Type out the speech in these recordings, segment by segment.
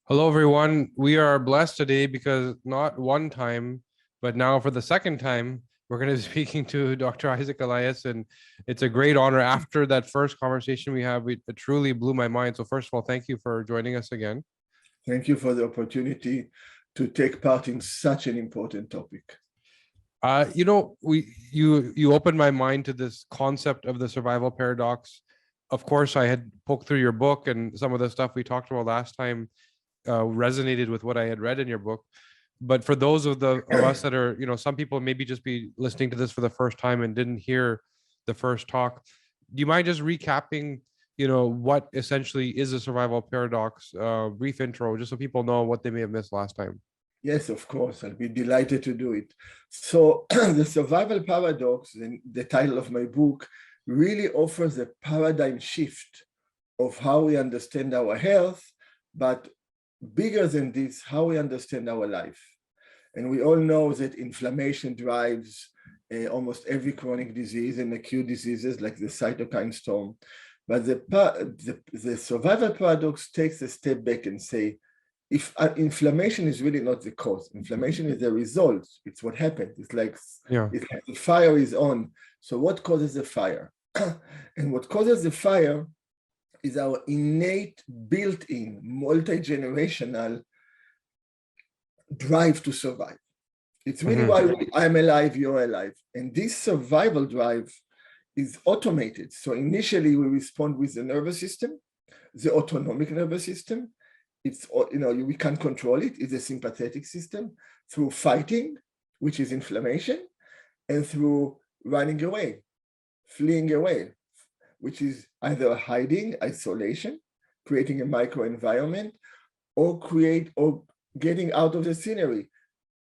Hello, everyone. We are blessed today because not one time, but now for the second time, we're going to be speaking to Dr. Isaac Elias, and it's a great honor. After that first conversation we had, it truly blew my mind. So, first of all, thank you for joining us again. Thank you for the opportunity to take part in such an important topic. You opened my mind to this concept of the survival paradox. Of course, I had poked through your book, and some of the stuff we talked about last time resonated with what I had read in your book. But for those of us that are, some people maybe just be listening to this for the first time and didn't hear the first talk. Do you mind just recapping, what essentially is a survival paradox? Brief intro, just so people know what they may have missed last time. Yes, of course, I'll be delighted to do it. So the survival paradox, and the title of my book, really offers a paradigm shift of how we understand our health, but bigger than this, how we understand our life. And we all know that inflammation drives almost every chronic disease and acute diseases like the cytokine storm. But the survival paradox takes a step back and say, if inflammation is really not the cause, inflammation is the result. It's what happened. It's like the fire is on. So what causes the fire? And what causes the fire is our innate, built-in, multi-generational drive to survive. It's really why I'm alive, you're alive. And this survival drive is automated. So initially we respond with the nervous system, the autonomic nervous system. It's, we can't control it. It's a sympathetic system through fighting, which is inflammation, and through running away, fleeing away, which is either hiding, isolation, creating a microenvironment, or getting out of the scenery.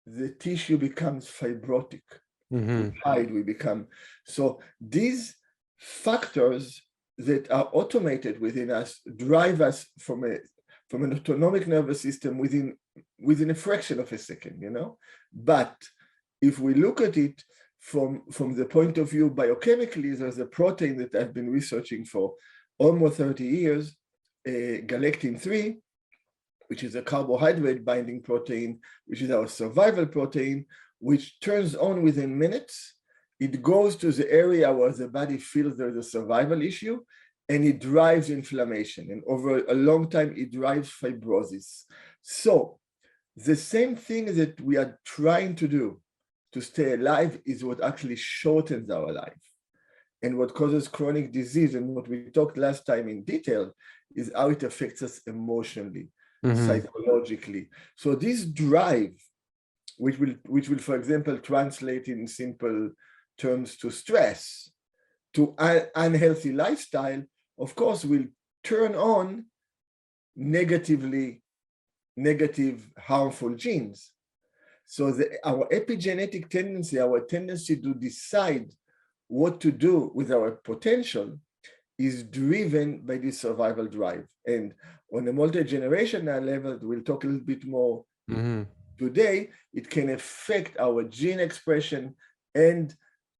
The tissue becomes fibrotic. We hide, we become. So these factors that are automated within us drive us from an autonomic nervous system within a fraction of a second, But if we look at it from the point of view biochemically, there's a protein that I've been researching for almost 30 years, galectin-3, which is a carbohydrate binding protein, which is our survival protein, which turns on within minutes. It goes to the area where the body feels there's a survival issue, and it drives inflammation. And over a long time, it drives fibrosis. So the same thing that we are trying to do to stay alive is what actually shortens our life. And what causes chronic disease, and what we talked last time in detail, is how it affects us emotionally, psychologically. So this drive, which will, for example, translate in simple terms to stress, to unhealthy lifestyle, of course, will turn on negative, harmful genes. So our epigenetic tendency, our tendency to decide what to do with our potential, is driven by this survival drive. And on a multi-generational level, we'll talk a little bit more today, it can affect our gene expression and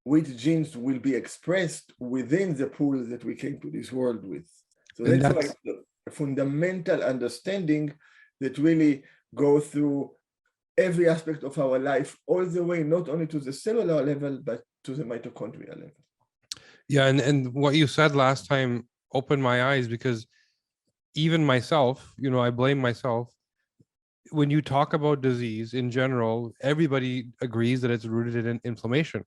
which genes will be expressed within the pool that we came to this world with. So that's a fundamental understanding that really goes through every aspect of our life, all the way, not only to the cellular level, but to the mitochondrial level. Yeah, and what you said last time opened my eyes, because even myself, I blame myself. When you talk about disease in general, everybody agrees that it's rooted in inflammation.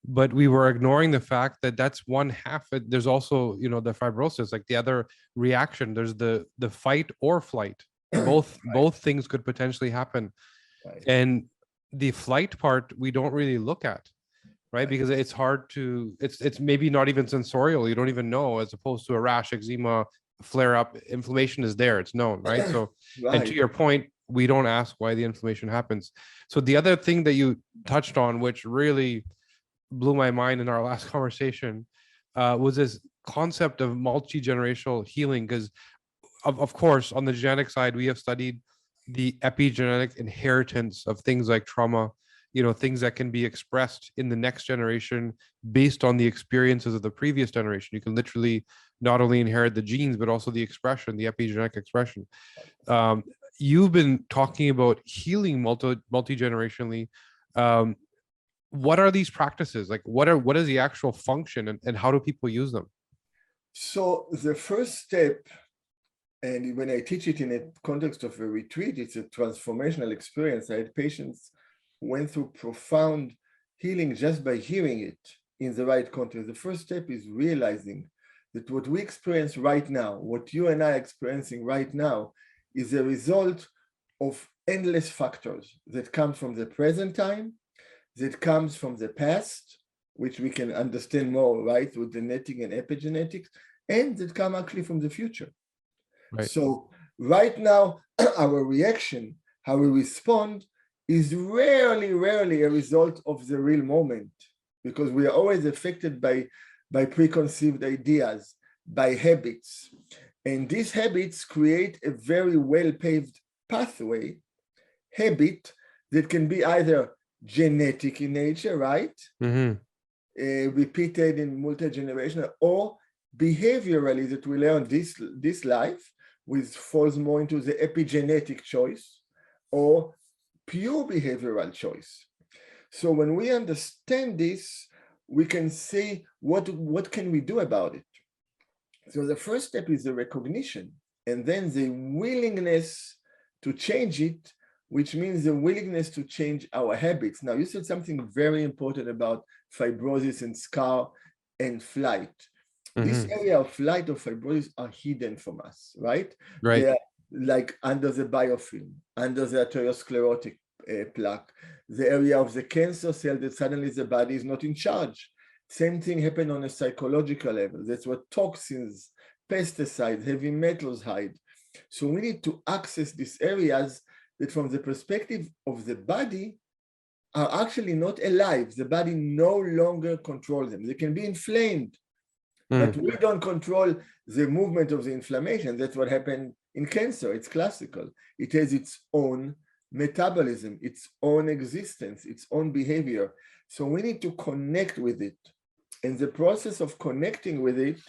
But we were ignoring the fact that that's one half. There's also, the fibrosis, like the other reaction. There's the fight or flight. Both things could potentially happen. And the flight part, we don't really look at, right? Because it's hard to, it's maybe not even sensorial. You don't even know, as opposed to a rash, eczema, flare up, inflammation is there. It's known, right? So, and to your point, we don't ask why the inflammation happens. So the other thing that you touched on, which really blew my mind in our last conversation, was this concept of multi-generational healing. Because of course, on the genetic side, we have studied the epigenetic inheritance of things like trauma, things that can be expressed in the next generation based on the experiences of the previous generation. You can literally not only inherit the genes, but also the expression, the epigenetic expression. you've been talking about healing multi-generationally. Um, what are these practices? Like, what is the actual function, and how do people use them? So the first step, and when I teach it in a context of a retreat, it's a transformational experience. I had patients who went through profound healing just by hearing it in the right context. The first step is realizing that what we experience right now, what you and I are experiencing right now, is a result of endless factors that come from the present time, that comes from the past, which we can understand more, right, through genetic and epigenetics, and that come actually from the future. Right. So right now, our reaction, how we respond, is rarely a result of the real moment, because we are always affected by preconceived ideas, by habits. And these habits create a very well-paved pathway, habit that can be either genetic in nature, right? Mm-hmm. Repeated in multi-generational, or behaviorally that we learn this life, which falls more into the epigenetic choice or pure behavioral choice. So when we understand this, we can see what can we do about it. So the first step is the recognition, and then the willingness to change it, which means the willingness to change our habits. Now, you said something very important about fibrosis and scar and flight. This Mm-hmm. area of flight or fibrosis are hidden from us, right? Right. They are like under the biofilm, under the arteriosclerotic plaque, the area of the cancer cell that suddenly the body is not in charge. Same thing happened on a psychological level. That's what toxins, pesticides, heavy metals hide. So we need to access these areas that from the perspective of the body are actually not alive. The body no longer controls them. They can be inflamed, but we don't control the movement of the inflammation. That's what happened in cancer. It's classical. It has its own metabolism, its own existence, its own behavior. So we need to connect with it. And the process of connecting with it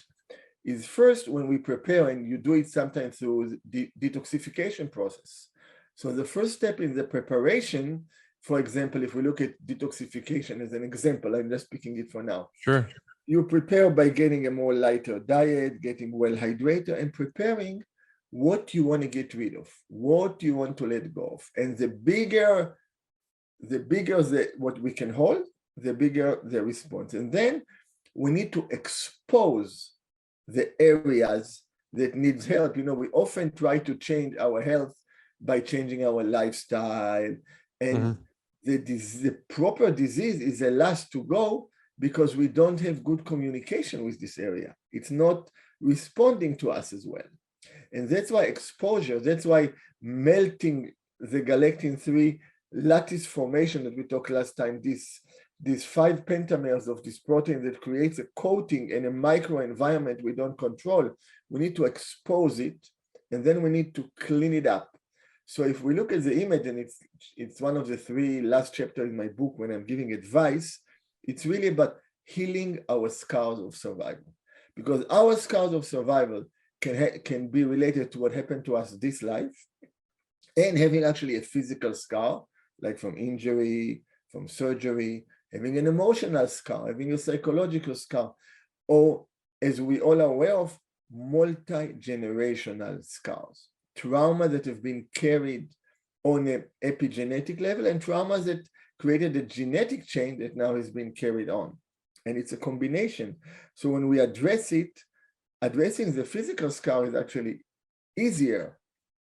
is first when we prepare, and you do it sometimes through the detoxification process. So the first step in the preparation, for example, if we look at detoxification as an example, I'm just picking it for now. Sure. You prepare by getting a more lighter diet, getting well hydrated, and preparing what you want to get rid of, what you want to let go of. And the bigger what we can hold, the bigger the response. And then we need to expose the areas that needs help. You know, we often try to change our health by changing our lifestyle. And the proper disease is the last to go, because we don't have good communication with this area. It's not responding to us as well. And that's why exposure, that's why melting the galectin-3 lattice formation that we talked last time, these 5 pentamers of this protein that creates a coating in a microenvironment we don't control, we need to expose it, and then we need to clean it up. So if we look at the image, and it's one of the 3 last chapters in my book when I'm giving advice, it's really about healing our scars of survival, because our scars of survival can be related to what happened to us this life, and having actually a physical scar, like from injury, from surgery, having an emotional scar, having a psychological scar, or, as we all are aware of, multi-generational scars, trauma that have been carried on an epigenetic level, and traumas that created a genetic chain that now has been carried on. And it's a combination. So when we address it, addressing the physical scar is actually easier.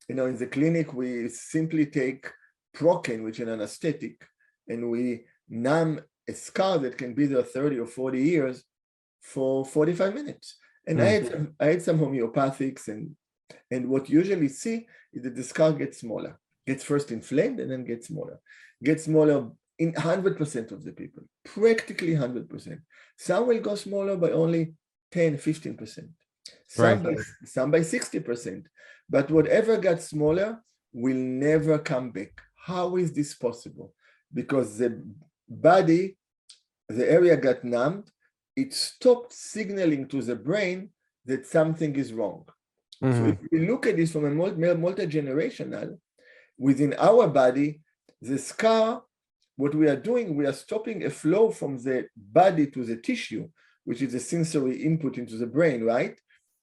You know, in the clinic, we simply take Procaine, which is an anesthetic, and we numb a scar that can be there 30 or 40 years for 45 minutes. And I had some homeopathics, and what you usually see is that the scar gets smaller, gets first inflamed and then gets smaller in 100% of the people, practically 100%. Some will go smaller by only 10, 15%, some by 60%. But whatever got smaller will never come back. How is this possible? Because the body, the area got numbed, it stopped signaling to the brain that something is wrong. So if we look at this from a multi-generational, within our body, the scar, what we are doing, we are stopping a flow from the body to the tissue, which is a sensory input into the brain, right?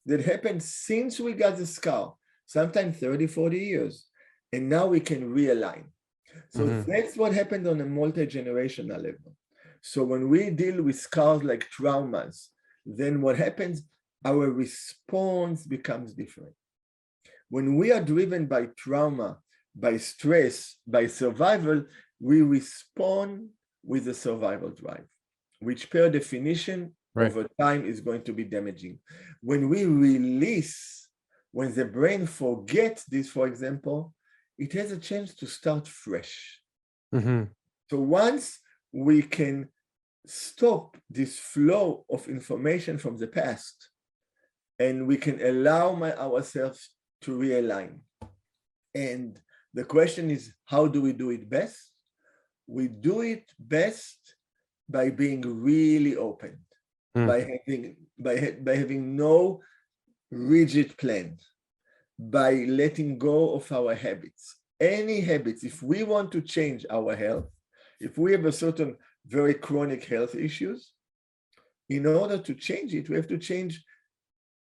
That happened since we got the scar, sometimes 30, 40 years. And now we can realign. So that's what happened on a multi-generational level. So when we deal with scars like traumas, then what happens? Our response becomes different. When we are driven by trauma, by stress, by survival, we respond with a survival drive, which per definition over time is going to be damaging. When we release, when the brain forgets this, for example, it has a chance to start fresh. So once we can stop this flow of information from the past, and we can allow ourselves to realign. And the question is, how do we do it best? We do it best by being really open, by having no rigid plan, by letting go of our habits. Any habits, if we want to change our health, if we have a certain very chronic health issues, in order to change it, we have to change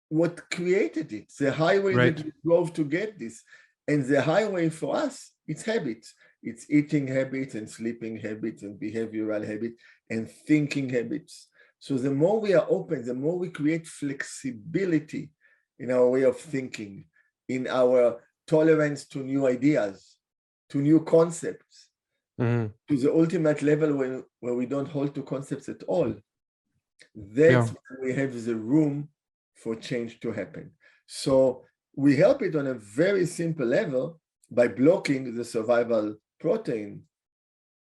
what created it, the highway that we drove to get this. And the highway for us, it's habits. It's eating habits and sleeping habits and behavioral habits and thinking habits. So the more we are open, the more we create flexibility in our way of thinking, in our tolerance to new ideas, to new concepts, to the ultimate level where we don't hold to concepts at all. That's when we have the room for change to happen. So we help it on a very simple level by blocking the survival protein,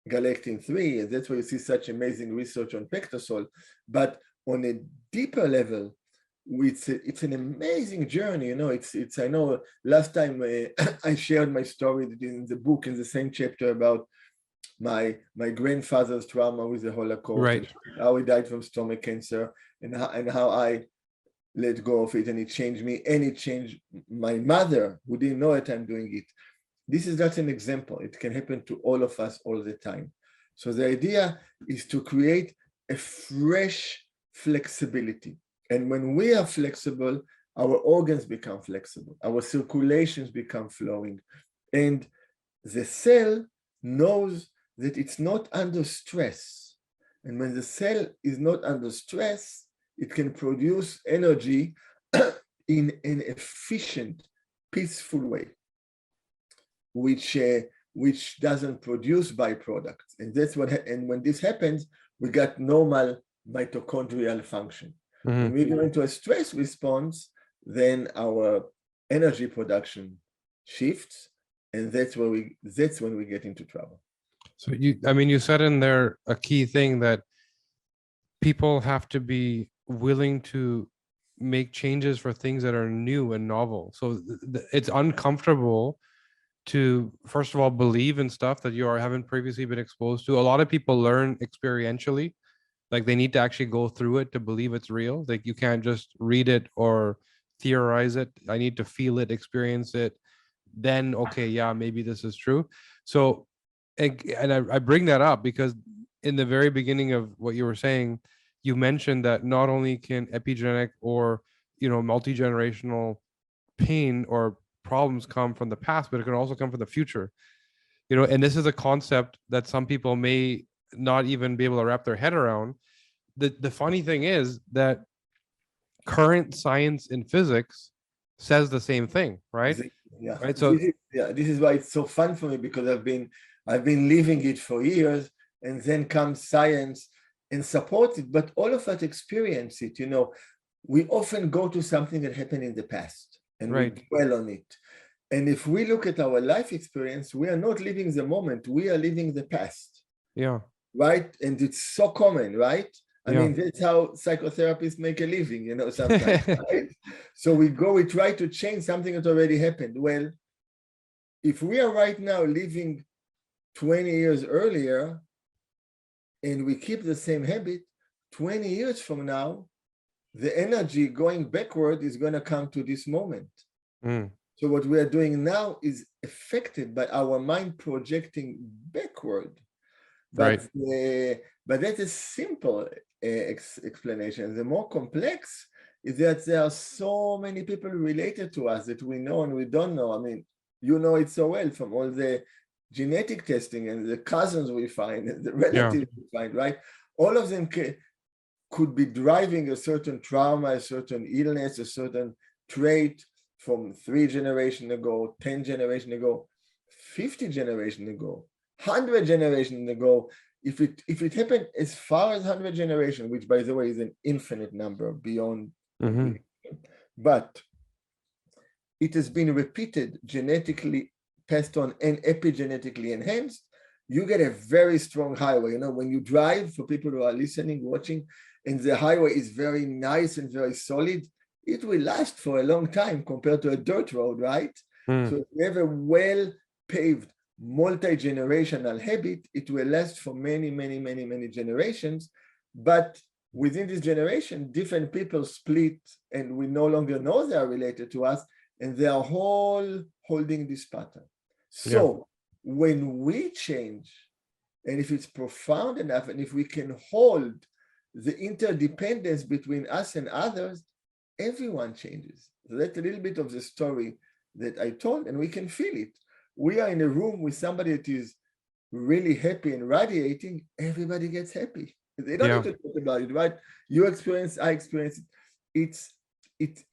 galectin-3, and that's why you see such amazing research on pectosol. But on a deeper level, it's an amazing journey. You know, it's I know last time I shared my story in the book in the same chapter about my grandfather's trauma with the Holocaust, how he died from stomach cancer, and how I let go of it, and it changed me, and it changed my mother, who didn't know that I'm doing it. This is just an example. It can happen to all of us all the time. So the idea is to create a fresh flexibility. And when we are flexible, our organs become flexible, our circulations become flowing, and the cell knows that it's not under stress. And when the cell is not under stress, it can produce energy in an efficient, peaceful way, which doesn't produce byproducts. And that's what. And when this happens, we got normal mitochondrial function. When we go into a stress response, then our energy production shifts, and that's when we get into trouble. So you said in there a key thing that people have to be willing to make changes for things that are new and novel. So it's uncomfortable to, first of all, believe in stuff that you haven't previously been exposed to. A lot of people learn experientially, like they need to actually go through it to believe it's real. Like you can't just read it or theorize it. I need to feel it, experience it, then okay, yeah, maybe this is true. So and I bring that up because in the very beginning of what you were saying, you mentioned that not only can epigenetic or multi-generational pain or problems come from the past, but it can also come from the future. And this is a concept that some people may not even be able to wrap their head around. The funny thing is that current science in physics says the same thing, right? Yeah. Right. So this is why it's so fun for me, because I've been living it for years, and then comes science and supports it. But all of us experience it. We often go to something that happened in the past and we dwell on it. And if we look at our life experience, we are not living the moment, we are living the past. Yeah. Right. And it's so common, right? I mean, that's how psychotherapists make a living, sometimes, right? So we try to change something that already happened. Well, if we are right now living 20 years earlier and we keep the same habit, 20 years from now, the energy going backward is going to come to this moment. So what we are doing now is affected by our mind projecting backward. Right. But that's a simple explanation. The more complex is that there are so many people related to us that we know and we don't know. I mean, you know it so well from all the genetic testing and the cousins we find and the relatives we find, right? All of them could be driving a certain trauma, a certain illness, a certain trait from 3 generations ago, 10 generations ago, 50 generations ago, 100 generations ago. If it happened as far as 100 generations, which by the way is an infinite number beyond, but it has been repeated, genetically passed on and epigenetically enhanced, you get a very strong highway. You know, when you drive, for people who are listening, watching, and the highway is very nice and very solid, it will last for a long time compared to a dirt road, right? So if you have a well-paved, multi-generational habit, it will last for many, many, many, many generations. But within this generation, different people split, and we no longer know they are related to us, and they are all holding this pattern. So when we change, and if it's profound enough, and if we can hold the interdependence between us and others, everyone changes. So that's a little bit of the story that I told, and we can feel it. We are in a room with somebody that is really happy and radiating, everybody gets happy. They don't need to talk about it, right? You experience, I experience it.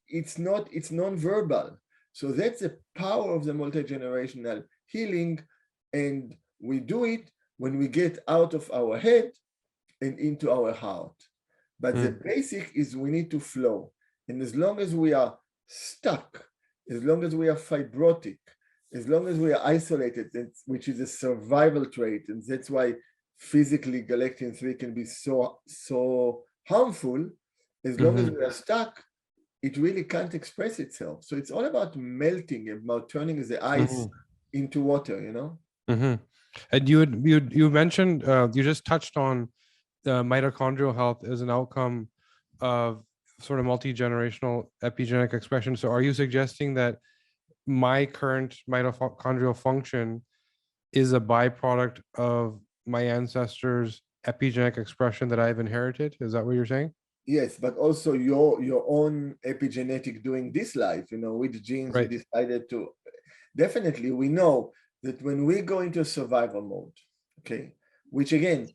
It's non-verbal. So that's the power of the multi-generational healing. And we do it when we get out of our head and into our heart. But the basic is we need to flow. And as long as we are stuck, as long as we are fibrotic, as long as we are isolated, which is a survival trait, and that's why physically galectin-3 can be so harmful, as long as we are stuck, it really can't express itself. So it's all about melting, about turning the ice into water, you know? And you mentioned, you just touched on mitochondrial health as an outcome of sort of multi-generational epigenetic expression. So are you suggesting that my current mitochondrial function is a byproduct of my ancestors' epigenetic expression that I've inherited? Is that what you're saying? Yes, but also your own epigenetic doing this life, you know, which genes we decided to. Definitely, we know that when we go into survival mode, okay, which again,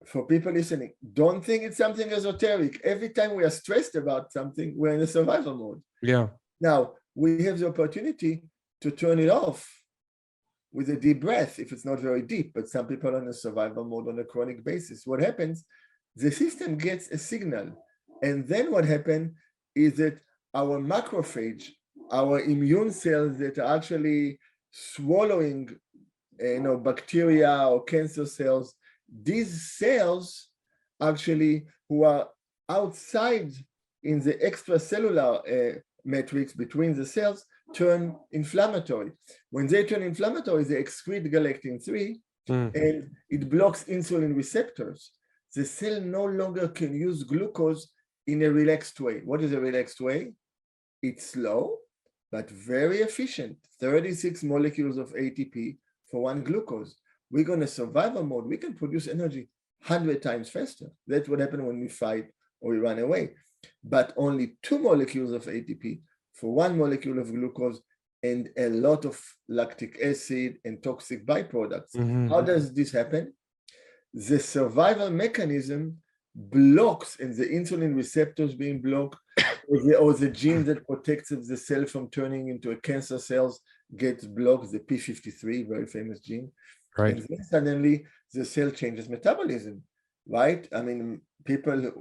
for people listening, don't think it's something esoteric. Every time we are stressed about something, we're in a survival mode. Yeah. Now, we have the opportunity to turn it off with a deep breath, if it's not very deep, but some people are in a survival mode on a chronic basis. What happens? The system gets a signal. And then what happens is that our macrophage, our immune cells that are actually swallowing bacteria or cancer cells, these cells actually who are outside in the extracellular matrix between the cells turn inflammatory. When they turn inflammatory, they excrete galectin-3 and it blocks insulin receptors. The cell no longer can use glucose in a relaxed way. What is a relaxed way? It's slow, but very efficient. 36 molecules of ATP for one glucose. We're going to survival mode. We can produce energy 100 times faster. That's what happens when we fight or we run away. But only 2 molecules of ATP for 1 molecule of glucose and a lot of lactic acid and toxic byproducts. How does this happen? The survival mechanism blocks, and the insulin receptors being blocked, or the gene that protects the cell from turning into a cancer cells gets blocked, the P53, very famous gene. Right. And then suddenly the cell changes metabolism, right? I mean, people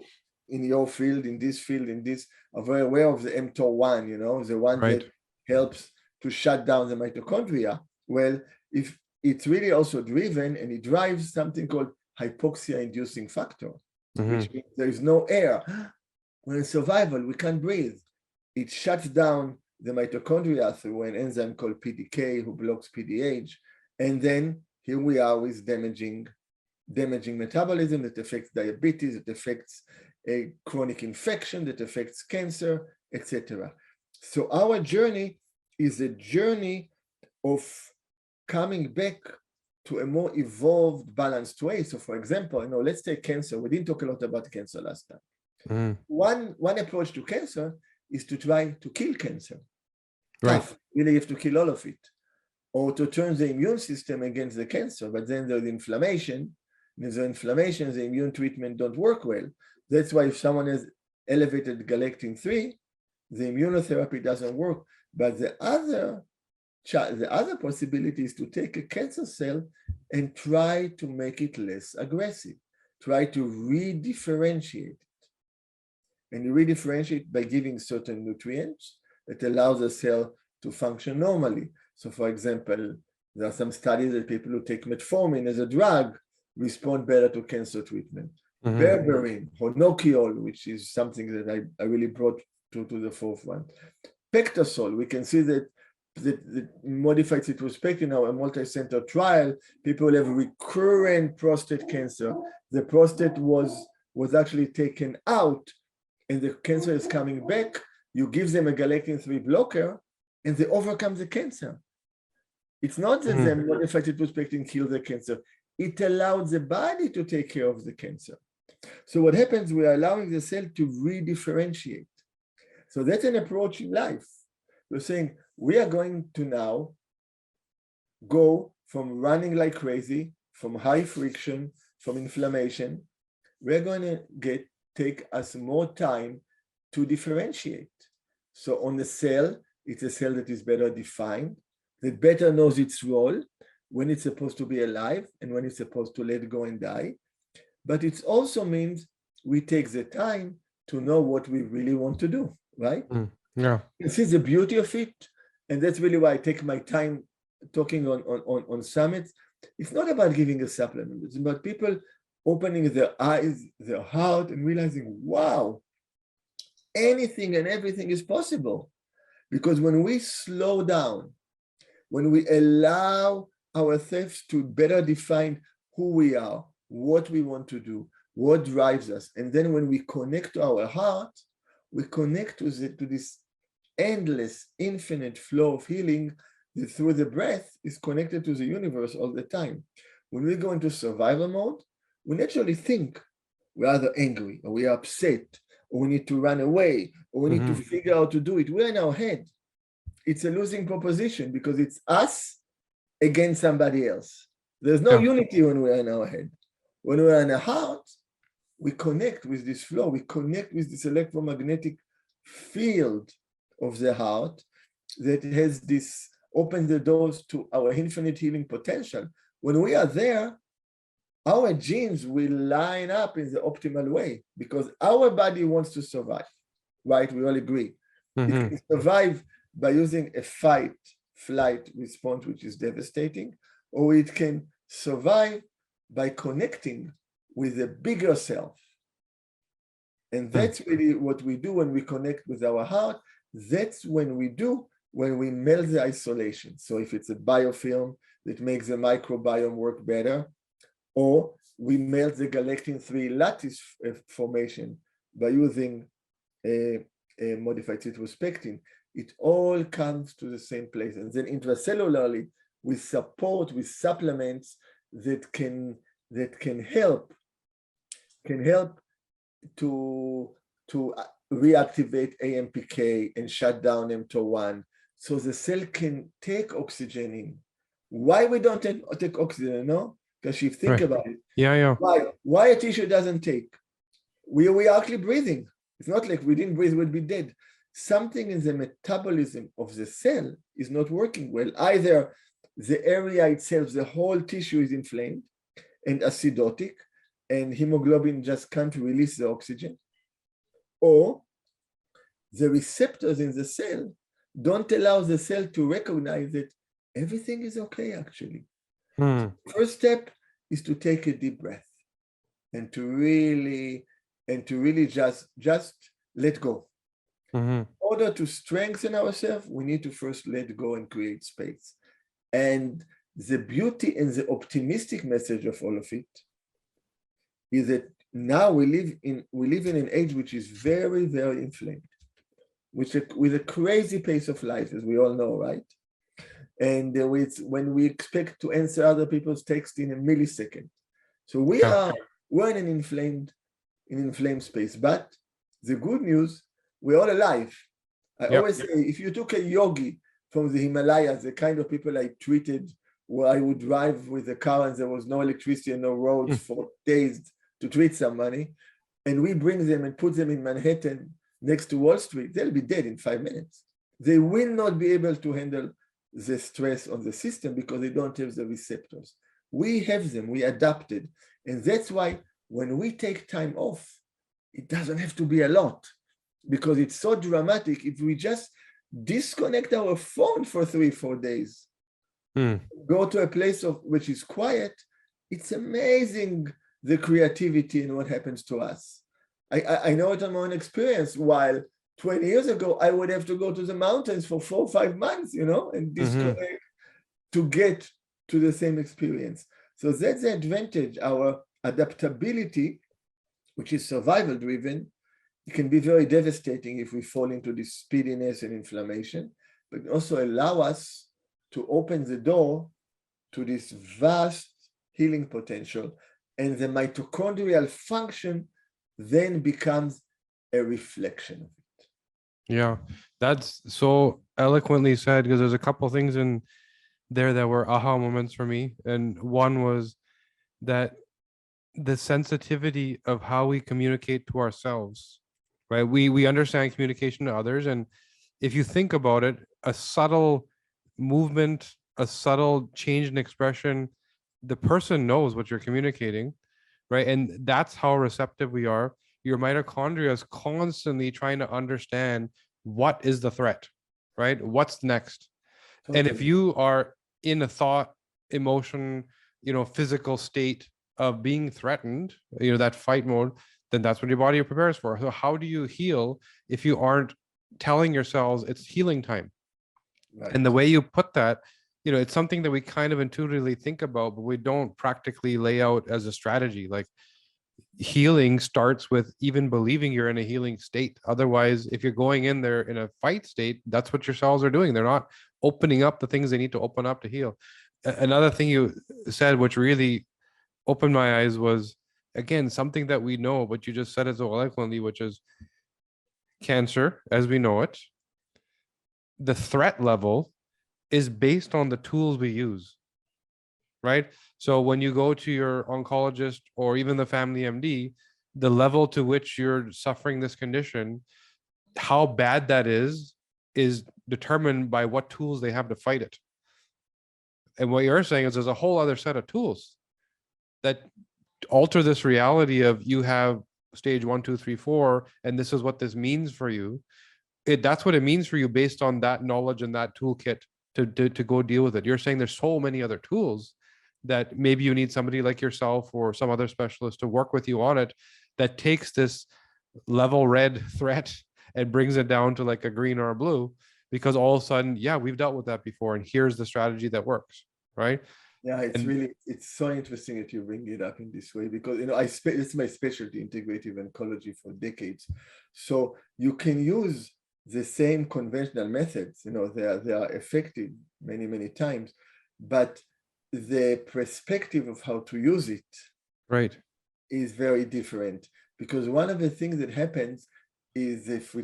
in your field, in this are very aware of the mTOR1, you know, the one that helps to shut down the mitochondria. Well, if it's really also driven, and it drives something called hypoxia-inducing factor, which means there is no air. We're in survival, we can't breathe. It shuts down the mitochondria through an enzyme called PDK who blocks PDH. And then here we are with damaging metabolism that affects diabetes, that affects a chronic infection, that affects cancer, etc. So our journey is a journey of coming back to a more evolved, balanced way. So for example, let's take cancer. We didn't talk a lot about cancer last time. Mhm. One approach to cancer is to try to kill cancer. Right. Tough, really you have to kill all of it. Or to turn the immune system against the cancer, but then there's inflammation. There's inflammation, the immune treatment don't work well. That's why if someone has elevated galectin-3, the immunotherapy doesn't work. But the other possibility is to take a cancer cell and try to make it less aggressive, try to redifferentiate it. And you redifferentiate by giving certain nutrients that allows the cell to function normally. So for example, there are some studies that people who take metformin as a drug respond better to cancer treatment. Berberine, honokiol, which is something that I really brought to the forefront. Pectasol, we can see that the modified citrospectin, now a multi-center trial, people have recurrent prostate cancer. The prostate was actually taken out and the cancer is coming back. You give them a galectin-3 blocker and they overcome the cancer. It's not that the modified citrospectin kills the cancer. It allows the body to take care of the cancer. So what happens, we are allowing the cell to redifferentiate. So that's an approach in life. We're saying we are going to now go from running like crazy, from high friction, from inflammation. We're going to take us more time to differentiate. So on the cell, it's a cell that is better defined, that better knows its role, when it's supposed to be alive and when it's supposed to let go and die. But it also means we take the time to know what we really want to do, right? Yeah. You see the beauty of it. And that's really why I take my time talking on summits. It's not about giving a supplement. It's about people opening their eyes, their heart, and realizing, wow, anything and everything is possible. Because when we slow down, when we allow ourselves to better define who we are, what we want to do, what drives us, and then when we connect to our heart, we connect to this endless, infinite flow of healing that through the breath is connected to the universe all the time. When we go into survival mode, we naturally think we're either angry or we are upset or we need to run away or we need to figure out to do it. We're in our head. It's a losing proposition because it's us against somebody else. There's no unity when we're in our head. When we're in our heart, we connect with this flow. We connect with this electromagnetic field of the heart that has this, open the doors to our infinite healing potential. When we are there, our genes will line up in the optimal way because our body wants to survive, right? We all agree. It can survive by using a fight, flight response, which is devastating, or it can survive by connecting with a bigger self. And that's really what we do when we connect with our heart. That's when we melt the isolation. So if it's a biofilm that makes the microbiome work better, or we melt the galectin-3 lattice formation by using a modified citrospectin, it all comes to the same place. And then intracellularly, with support, with supplements that can help to reactivate AMPK and shut down mTOR1 so the cell can take oxygen in. Why we don't take oxygen, no? Because if you think about it, why a tissue doesn't take? We are actually breathing. It's not like we didn't breathe, we'd be dead. Something in the metabolism of the cell is not working well. Either the area itself, the whole tissue is inflamed and acidotic, and hemoglobin just can't release the oxygen, or the receptors in the cell don't allow the cell to recognize that everything is okay, actually. First step is to take a deep breath and to really just let go. In order to strengthen ourselves, we need to first let go and create space. And the beauty and the optimistic message of all of it is that now we live in an age which is very, very inflamed. with a crazy pace of life, as we all know, right? And when we expect to answer other people's text in a millisecond. So Yeah. we're in an inflamed space. But the good news, we're all alive. I Yep. always say, if you took a yogi from the Himalayas, the kind of people I treated, where I would drive with a car and there was no electricity and no roads for days to treat somebody, and we bring them and put them in Manhattan next to Wall Street, they'll be dead in 5 minutes. They will not be able to handle the stress on the system because they don't have the receptors. We have them, we adapted. And that's why when we take time off, it doesn't have to be a lot because it's so dramatic. If we just disconnect our phone for 3-4 days, go to a place which is quiet, it's amazing the creativity and what happens to us. I know it on my own experience. While 20 years ago, I would have to go to the mountains for 4 or 5 months, and disconnect to get to the same experience. So that's the advantage, our adaptability, which is survival driven. It can be very devastating if we fall into this speediness and inflammation, but also allow us to open the door to this vast healing potential. And the mitochondrial function then becomes a reflection of it. Yeah, that's so eloquently said, because there's a couple things in there that were aha moments for me. And one was that the sensitivity of how we communicate to ourselves, right? We understand communication to others. And if you think about it, a subtle movement, a subtle change in expression, the person knows what you're communicating, right? And that's how receptive we are. Your mitochondria is constantly trying to understand what is the threat, right? What's next? Totally. And if you are in a thought, emotion, physical state of being threatened, that fight mode, then that's what your body prepares for. So how do you heal if you aren't telling yourselves it's healing time? Right. And the way you put that, it's something that we kind of intuitively think about, but we don't practically lay out as a strategy. Like, healing starts with even believing you're in a healing state. Otherwise, if you're going in there in a fight state, that's what your cells are doing. They're not opening up the things they need to open up to heal. Another thing you said, which really opened my eyes, was again something that we know, but you just said it so eloquently, which is cancer as we know it. The threat level is based on the tools we use, right? So when you go to your oncologist or even the family MD, the level to which you're suffering this condition, how bad that is determined by what tools they have to fight it. And what you're saying is there's a whole other set of tools that alter this reality of you have stage 1, 2, 3, 4, and this is what this means for you. That's what it means for you based on that knowledge and that toolkit to go deal with it. You're saying there's so many other tools that maybe you need somebody like yourself or some other specialist to work with you on it, that takes this level red threat and brings it down to like a green or a blue, because all of a sudden, yeah, we've dealt with that before, and here's the strategy that works, right? Yeah, it's so interesting that you bring it up in this way, because it's my specialty, integrative oncology, for decades. So you can use the same conventional methods, they are effective many times, but the perspective of how to use it, right, is very different. Because one of the things that happens is, if we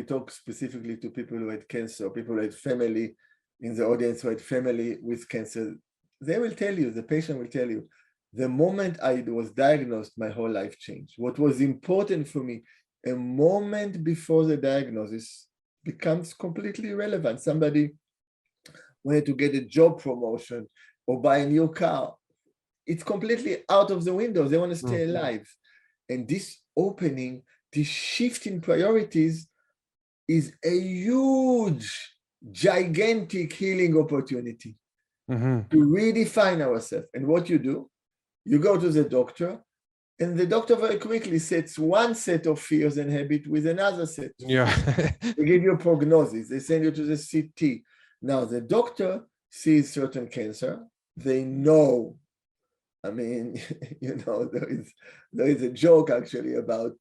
talk specifically to people who had cancer, people who had family in the audience who had family with cancer, they will tell you, the patient will tell you, the moment I was diagnosed, my whole life changed. What was important for me a moment before the diagnosis becomes completely irrelevant. Somebody wanted to get a job promotion or buy a new car. It's completely out of the window. They want to stay alive. And this opening, this shift in priorities, is a huge, gigantic healing opportunity to redefine ourselves. And what you do, you go to the doctor, and the doctor very quickly sets one set of fears and habits with another set. Yeah. They give you a prognosis. They send you to the CT. Now, the doctor sees certain cancer. They know. I mean, there is a joke actually about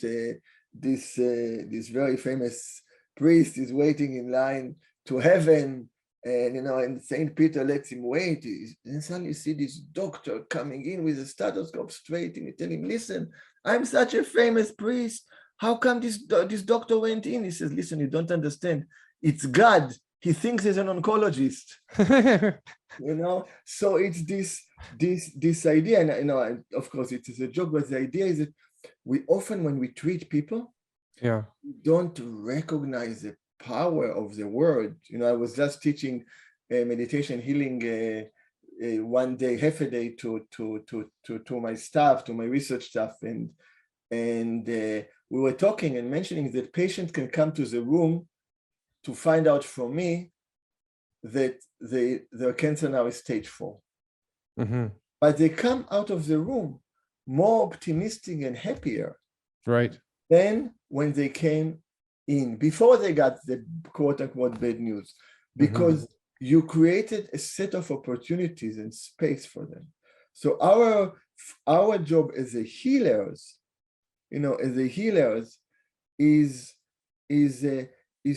this very famous priest is waiting in line to heaven, and Saint Peter lets him wait. And suddenly you see this doctor coming in with a stethoscope straight, and you tell him, listen, I'm such a famous priest. How come this doctor went in? He says, listen, you don't understand. It's God. He thinks he's an oncologist. So it's this idea, and of course it is a joke, but the idea is that we often, when we treat people, Yeah. don't recognize the power of the word. I was just teaching meditation healing one day, half a day to my staff, to my research staff, and we were talking and mentioning that patients can come to the room to find out from me that their cancer now is stage 4. Mm-hmm. But they come out of the room more optimistic and happier, Right, than when they came in, before they got the quote unquote bad news, because you created a set of opportunities and space for them. So our job as a healers, is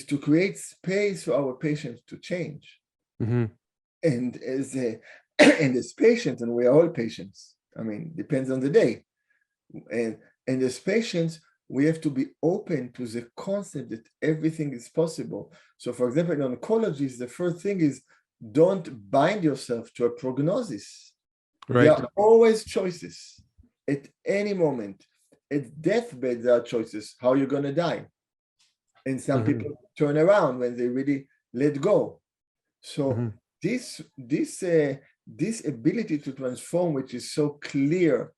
to create space for our patients to change. Mm-hmm. And as patients, and we are all patients, depends on the day, and as patients, we have to be open to the concept that everything is possible. So for example, in oncology, the first thing is, don't bind yourself to a prognosis. Right. There are always choices at any moment. At deathbed, there are choices, how you're going to die. And some people turn around when they really let go. So this ability to transform, which is so clear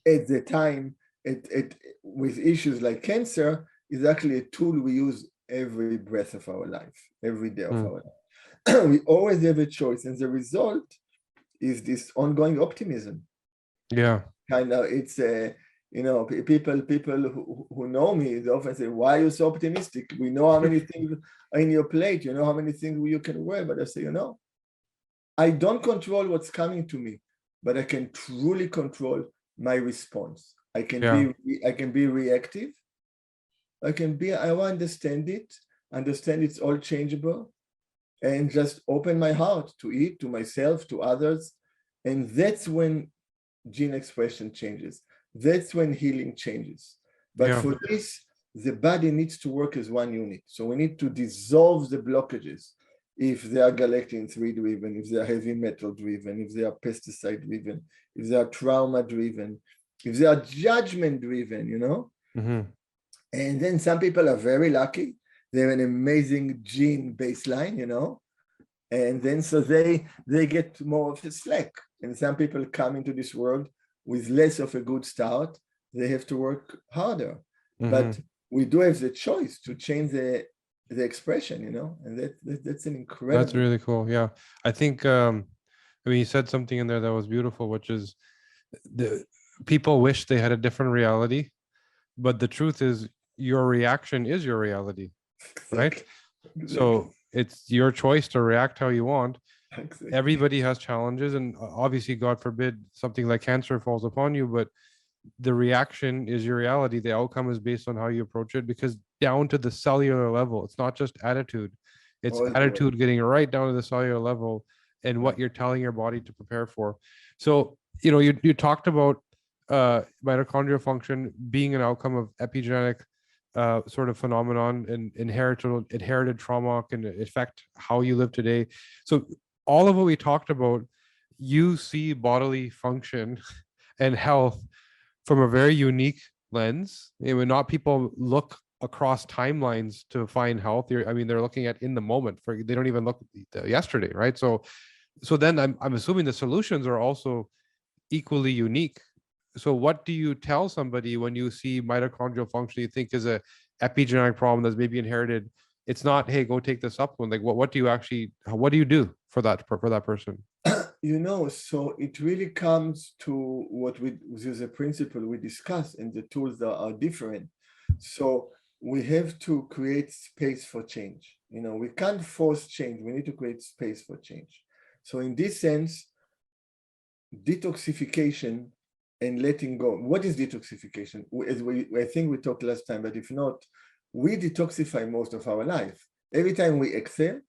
at the time, with issues like cancer, is actually a tool we use every breath of our life, every day of our life. We always have a choice, and the result is this ongoing optimism. Yeah. It's people who know me, they often say, why are you so optimistic? We know how many things are in your plate, how many things you can wear. But I say, I don't control what's coming to me, but I can truly control my response. I can be reactive. I will understand it's all changeable, and just open my heart to it, to myself, to others. And that's when gene expression changes. That's when healing changes. But for this, the body needs to work as one unit. So we need to dissolve the blockages. If they are galectin-3 driven, if they are heavy metal driven, if they are pesticide driven, if they are trauma driven, if they are judgment driven, And then some people are very lucky. They have an amazing gene baseline, and then so they get more of a slack. And some people come into this world with less of a good start. They have to work harder. But we do have the choice to change the expression, and that's an incredible. That's really cool. Yeah. I think you said something in there that was beautiful, which is the people wish they had a different reality, but the truth is your reaction is your reality. Right? Exactly. So it's your choice to react how you want. Exactly. Everybody has challenges, and obviously, God forbid, something like cancer falls upon you, but the reaction is your reality. The outcome is based on how you approach it, because down to the cellular level, it's not just attitude, it's attitude getting right down to the cellular level and what you're telling your body to prepare for. So, you talked about mitochondrial function being an outcome of epigenetic sort of phenomenon, and inherited trauma can affect how you live today. So all of what we talked about, you see bodily function and health from a very unique lens. Not people look across timelines to find health. They're looking at in the moment. They don't even look yesterday, right? So then I'm assuming the solutions are also equally unique. So what do you tell somebody when you see mitochondrial function you think is a epigenetic problem that's maybe inherited? It's not, hey, go take the supplement. Like what do you do for that person? So it really comes to there's a principle we discuss, and the tools that are different. So we have to create space for change. We can't force change. We need to create space for change. So in this sense, detoxification and letting go. What is detoxification? I think we talked last time, but if not, we detoxify most of our life. Every time we exhale,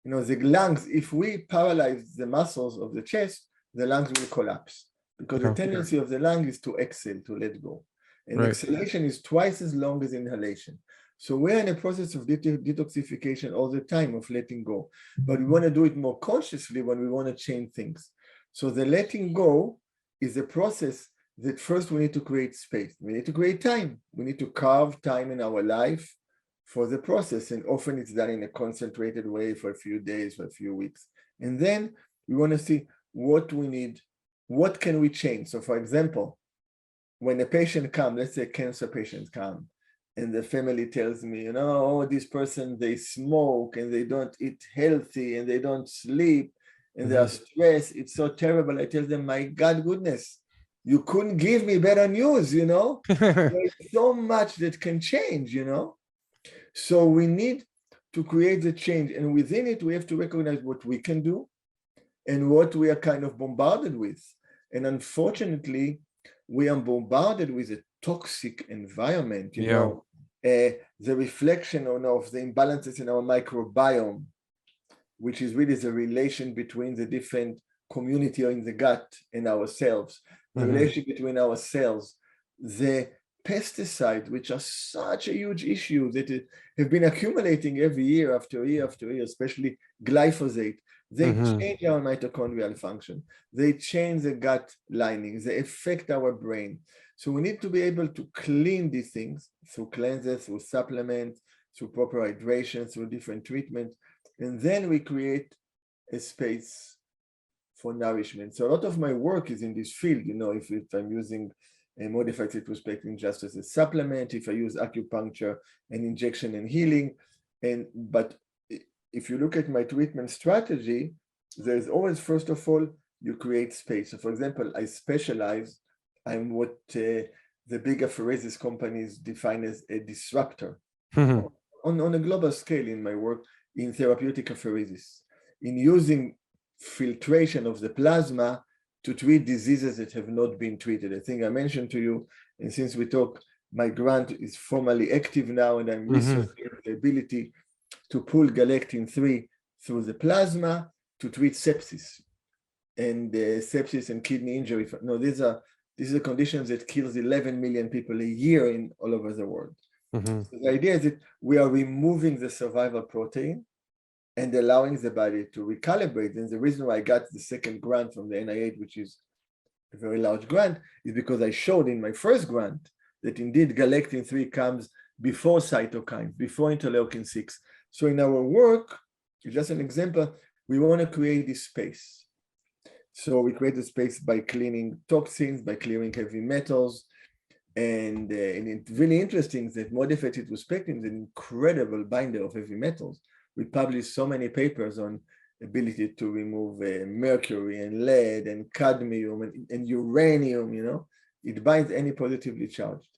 the lungs, if we paralyze the muscles of the chest, the lungs will collapse, because the tendency of the lung is to exhale, to let go. And exhalation is twice as long as inhalation. So we're in a process of detoxification all the time, of letting go. But we want to do it more consciously when we want to change things. So the letting go is a process that first we need to create space. We need to create time. We need to carve time in our life for the process. And often it's done in a concentrated way for a few days, for a few weeks. And then we want to see what we need, what can we change? So for example, when a patient comes, let's say cancer patients come, and the family tells me, oh, this person, they smoke and they don't eat healthy and they don't sleep and they are stressed. It's so terrible. I tell them, my God, goodness, you couldn't give me better news, There's so much that can change, So we need to create the change. And within it, we have to recognize what we can do and what we are kind of bombarded with. And unfortunately, we are bombarded with a toxic environment, the reflection of the imbalances in our microbiome, which is really the relation between the different community in the gut and ourselves, the relation between our cells, the pesticides, which are such a huge issue that have been accumulating every year after year after year, especially glyphosate. They change our mitochondrial function. They change the gut lining. They affect our brain. So we need to be able to clean these things through cleansers, through supplements, through proper hydration, through different treatments. And then we create a space for nourishment. So a lot of my work is in this field, if I'm using a modified citrospectin just as a supplement, if I use acupuncture and injection and healing. But if you look at my treatment strategy, there's always, first of all, you create space. So for example, I specialize, I'm what the big apheresis companies define as a disruptor on a global scale in my work in therapeutic apheresis, in using filtration of the plasma to treat diseases that have not been treated. I think I mentioned to you, and since we talk, my grant is formally active now, and I'm researching the ability to pull galectin-3 through the plasma to treat sepsis and kidney injury. No, these are conditions that kills 11 million people a year all over the world. So the idea is that we are removing the survival protein and allowing the body to recalibrate. And the reason why I got the second grant from the NIH, which is a very large grant, is because I showed in my first grant that indeed galectin-3 comes before cytokines, before interleukin-6. So in our work, just an example, we want to create this space. So we create the space by cleaning toxins, by clearing heavy metals. And it's really interesting that modified citrospectin is an incredible binder of heavy metals. We published so many papers on ability to remove mercury and lead and cadmium and uranium, it binds any positively charged.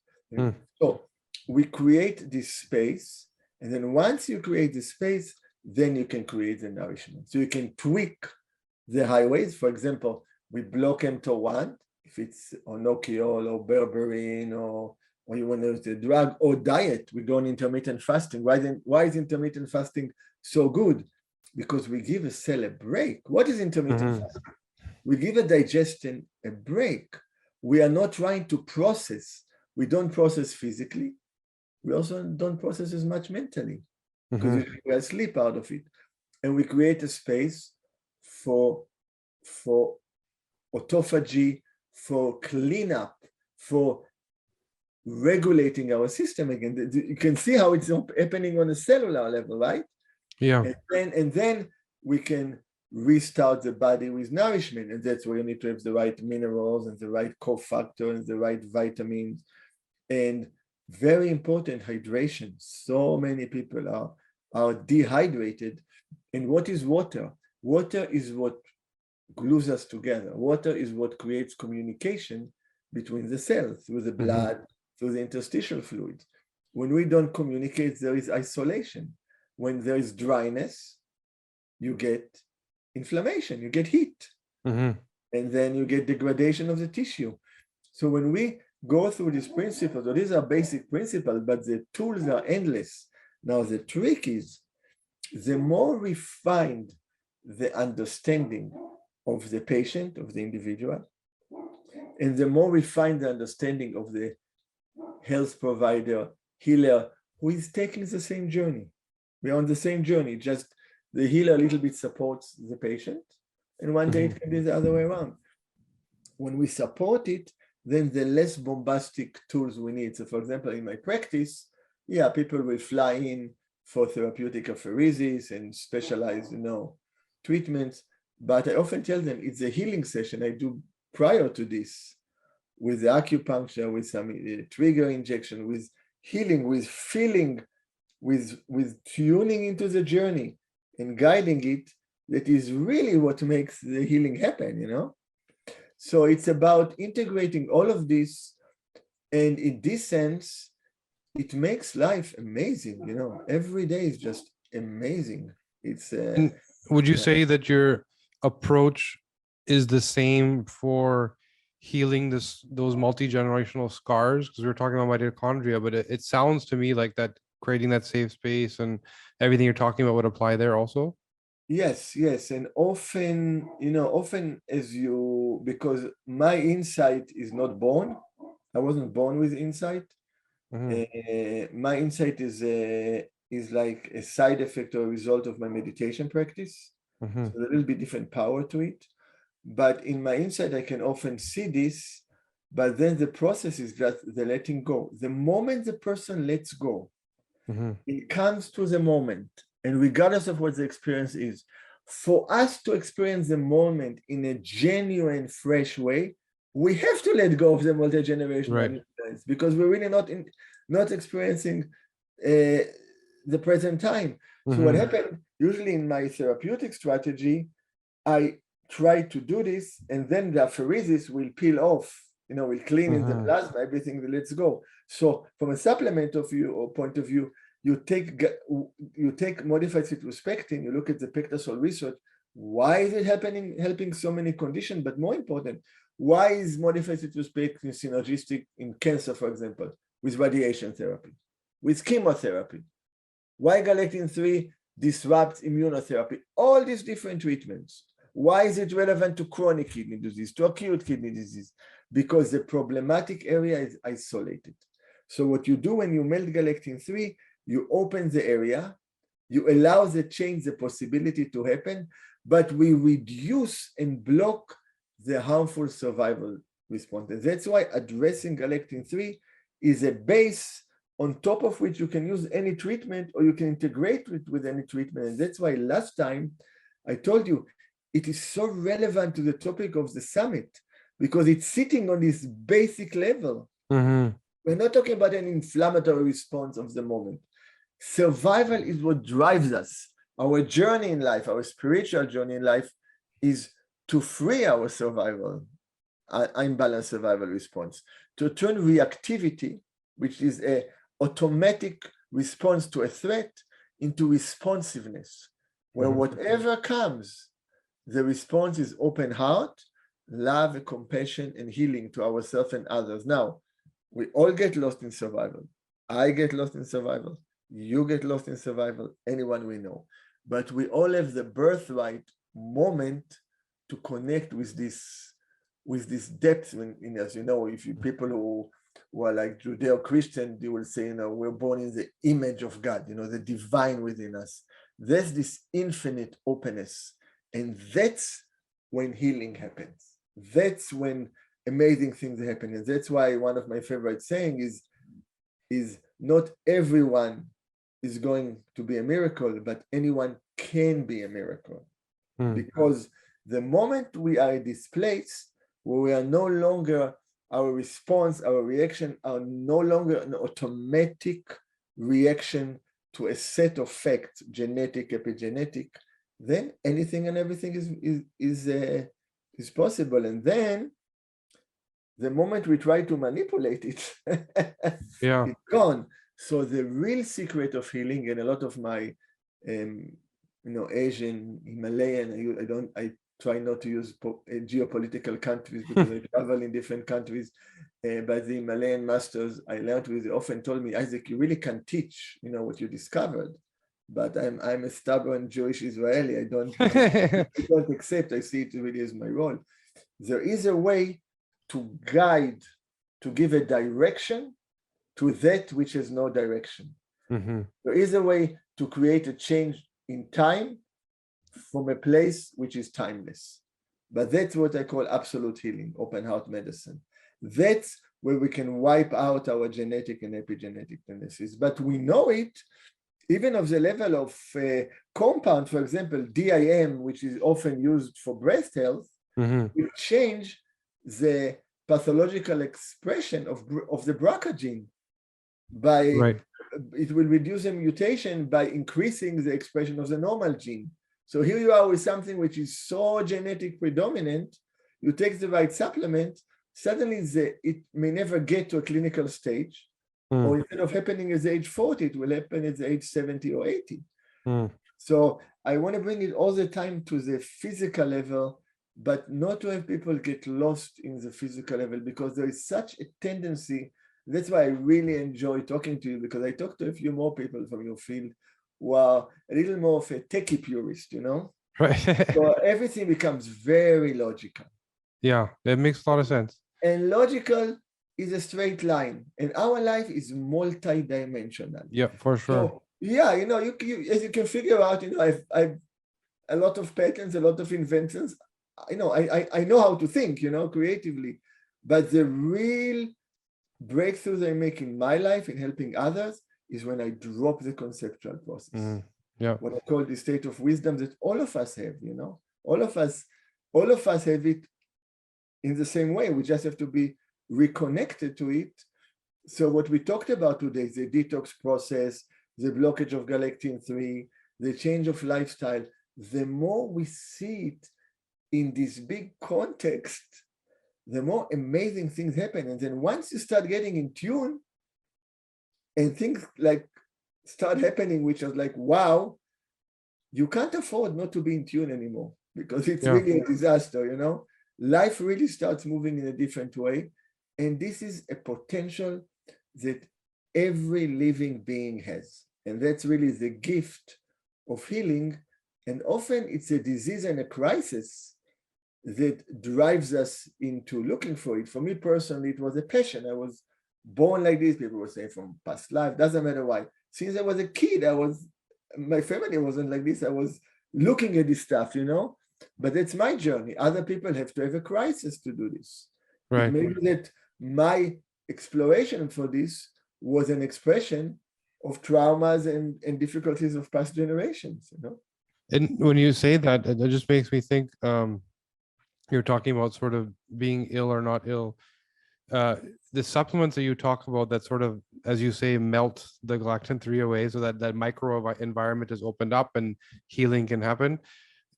So we create this space, and then once you create the space, then you can create the nourishment. So you can tweak the highways. For example, we block mTOR1, if it's onokiol or berberine or you want to use the drug or diet, we go on intermittent fasting. Why is intermittent fasting so good? Because we give a cell a break. What is intermittent fasting? We give a digestion a break. We are not trying to process. We don't process physically. We also don't process as much mentally because we are asleep out of it. And we create a space for autophagy, for cleanup, for regulating our system again. You can see how it's happening on a cellular level, right? Yeah. And then we can restart the body with nourishment. And that's where you need to have the right minerals and the right cofactors and the right vitamins. And very important, hydration. So many people are dehydrated. And what is water? Water is what glues us together. Water is what creates communication between the cells, through the blood, through the interstitial fluids. When we don't communicate, there is isolation. When there is dryness, you get inflammation, you get heat, and then you get degradation of the tissue. So when we go through these principles. So these are basic principles, but the tools are endless. Now, the trick is the more refined the understanding of the patient, of the individual, and the more refined the understanding of the health provider, healer, who is taking the same journey. We're on the same journey, just the healer a little bit supports the patient, and one day it can be the other way around. When we support it, then the less bombastic tools we need. So for example, in my practice, yeah, people will fly in for therapeutic apheresis and specialized, treatments, but I often tell them it's a healing session I do prior to this, with the acupuncture, with some trigger injection, with healing, with feeling, with tuning into the journey and guiding it. That is really what makes the healing happen, So it's about integrating all of this. And in this sense, it makes life amazing, every day is just amazing. It's And would you say that your approach is the same for healing those multi-generational scars? Because we were talking about mitochondria, but it sounds to me like that creating that safe space and everything you're talking about would apply there also. Yes, and often, because my insight is not born, I wasn't born with insight. My insight is like a side effect or a result of my meditation practice. So there's a little bit different power to it. But in my insight, I can often see this, but then the process is just the letting go. The moment the person lets go, it comes to the moment, and regardless of what the experience is, for us to experience the moment in a genuine, fresh way, we have to let go of the multi-generational influence, because we're really not experiencing the present time. So what happened, usually in my therapeutic strategy, I try to do this, and then the apheresis will peel off, we clean in the plasma, everything lets go. So from a supplement point of view, you take modified cytospectin, you look at the Pectasol research. Why is it helping so many conditions? But more important, why is modified cytospectin synergistic in cancer, for example, with radiation therapy, with chemotherapy? Why galectin-3 disrupts immunotherapy? All these different treatments. Why is it relevant to chronic kidney disease, to acute kidney disease? Because the problematic area is isolated. So what you do when you melt galectin-3, you open the area, you allow the change, the possibility to happen, but we reduce and block the harmful survival response. And that's why addressing galectin-3 is a base on top of which you can use any treatment, or you can integrate it with any treatment. And that's why last time I told you, it is so relevant to the topic of the summit, because it's sitting on this basic level. We're not talking about an inflammatory response of the moment. Survival is what drives us. Our journey in life, our spiritual journey in life, is to free our survival, imbalanced survival response, to turn reactivity, which is an automatic response to a threat, into responsiveness, where whatever comes, the response is open heart, love, compassion, and healing to ourselves and others. Now, we all get lost in survival. I get lost in survival. You get lost in survival, anyone we know. But we all have the birthright moment to connect with this depth. As you know, if you people who are like Judeo-Christian, they will say, we're born in the image of God, the divine within us. There's this infinite openness. And that's when healing happens. That's when amazing things happen. And that's why one of my favorite sayings is not everyone is going to be a miracle, but anyone can be a miracle. Because the moment we are displaced, where we are no longer, our response, our reaction are no longer an automatic reaction to a set of facts, genetic, epigenetic, then anything and everything is possible. And then the moment we try to manipulate it, it's gone. So the real secret of healing, and a lot of my Asian, Himalayan, try not to use geopolitical countries because I travel in different countries. But the Himalayan masters I learned with often told me, Isaac, you really can teach, what you discovered. But I'm a stubborn Jewish Israeli. I don't accept. I see it really as my role. There is a way to guide, to give a direction to that which has no direction. Mm-hmm. There is a way to create a change in time from a place which is timeless. But that's what I call absolute healing, open heart medicine. That's where we can wipe out our genetic and epigenetic tendencies. But we know it even of the level of compound, for example, DIM, which is often used for breast health, will change the pathological expression of the BRCA gene. It will reduce a mutation by increasing the expression of the normal gene. So here you are with something which is so genetic predominant, you take the right supplement, suddenly it may never get to a clinical stage, or instead of happening at age 40, it will happen at age 70 or 80. So I want to bring it all the time to the physical level, but not to have people get lost in the physical level, because there is such a tendency. That's why I really enjoy talking to you, because I talk to a few more people from your field who are a little more of a techie purist, Right. So everything becomes very logical. Yeah, it makes a lot of sense. And logical is a straight line, and our life is multi-dimensional. Yeah, for sure. So, yeah, you as you can figure out, I've a lot of patents, a lot of inventions. I know how to think, creatively, but the real breakthroughs I make in my life in helping others is when I drop the conceptual process. Yeah. What I call the state of wisdom that all of us have, all of us have it in the same way. We just have to be reconnected to it. So what we talked about today is the detox process, the blockage of galectin-3, the change of lifestyle. The more we see it in this big context, the more amazing things happen. And then once you start getting in tune, and things like start happening, which is like, wow, you can't afford not to be in tune anymore, because it's really a disaster, Life really starts moving in a different way. And this is a potential that every living being has. And that's really the gift of healing. And often it's a disease and a crisis that drives us into looking for it. For me personally, it was a passion. I was born like this. People would say from past life, doesn't matter why. Since I was a kid, my family wasn't like this. I was looking at this stuff, but that's my journey. Other people have to have a crisis to do this. Right. It may be that my exploration for this was an expression of traumas and difficulties of past generations, And when you say that, it just makes me think, you're talking about sort of being ill or not ill. The supplements that you talk about that sort of, as you say, melt the galectin-3 away so that micro environment is opened up and healing can happen.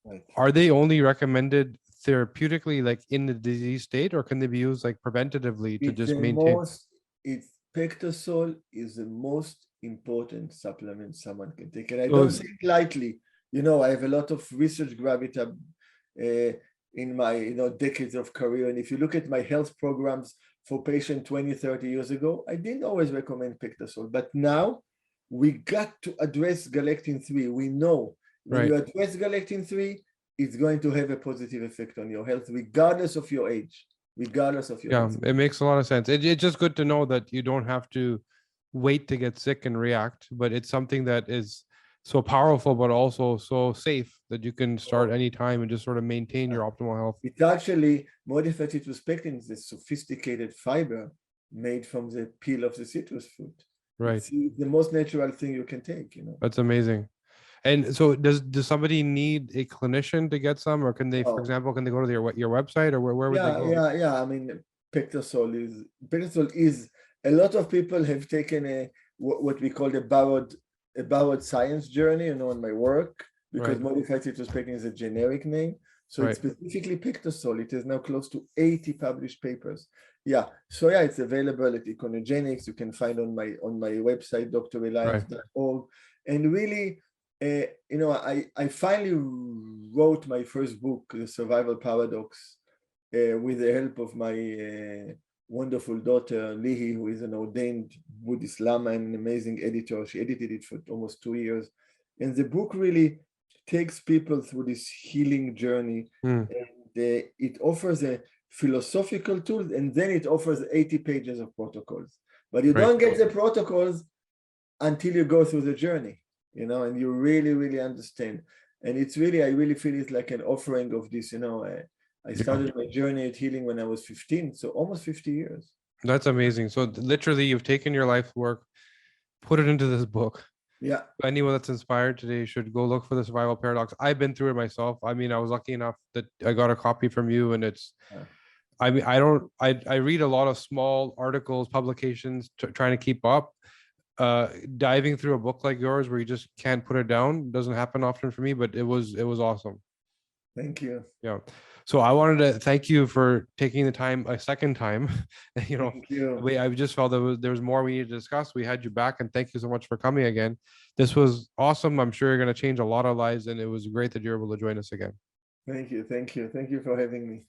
Right. Are they only recommended therapeutically, like in the disease state, or can they be used like preventatively to just maintain? Pectosol is the most important supplement someone can take. And I don't say it lightly. I have a lot of research gravitas in my decades of career. And if you look at my health programs for patients 20, 30 years ago, I didn't always recommend Pectosol. But now we got to address galectin-3. We know when you address galectin-3, it's going to have a positive effect on your health, regardless of your age, regardless of your health. It makes a lot of sense. It's just good to know that you don't have to wait to get sick and react, but it's something that is so powerful, but also so safe that you can start anytime and just sort of maintain your optimal health. It's actually modified citrus-pectin is a sophisticated fiber made from the peel of the citrus fruit. Right. It's the most natural thing you can take, That's amazing. And so does somebody need a clinician to get some, or can they, for example, can they go to your website, or where would they go? Yeah. I mean, Pectosol is a lot of people have taken what we call a borrowed science journey, in my work, because modified citrus-pectin is a generic name. So it's specifically Pectosol. It is now close to 80 published papers. So it's available at Econogenics. You can find on my website, dreliance.org. And really, I finally wrote my first book, The Survival Paradox, with the help of my wonderful daughter, Lihi, who is an ordained Buddhist Lama and an amazing editor. She edited it for almost 2 years. And the book really takes people through this healing journey. Mm. And it offers a philosophical tool, and then it offers 80 pages of protocols. But you don't get the protocols until you go through the journey, and you really, really understand. And it's really, I really feel it's like an offering of this, I started my journey at healing when I was 15, so almost 50 years. That's amazing. So literally you've taken your life work, put it into this book. Yeah. Anyone that's inspired today should go look for the Survival Paradox. I've been through it myself. I mean, I was lucky enough that I got a copy from you, and it's, I mean, I read a lot of small articles, publications, trying to keep up. Diving through a book like yours where you just can't put it down doesn't happen often for me, but it was awesome. Thank you. Yeah. So I wanted to thank you for taking the time a second time. Thank you. I just felt there was more we needed to discuss. We had you back, and thank you so much for coming again. This was awesome. I'm sure you're going to change a lot of lives, and it was great that you're able to join us again. Thank you. Thank you. Thank you for having me.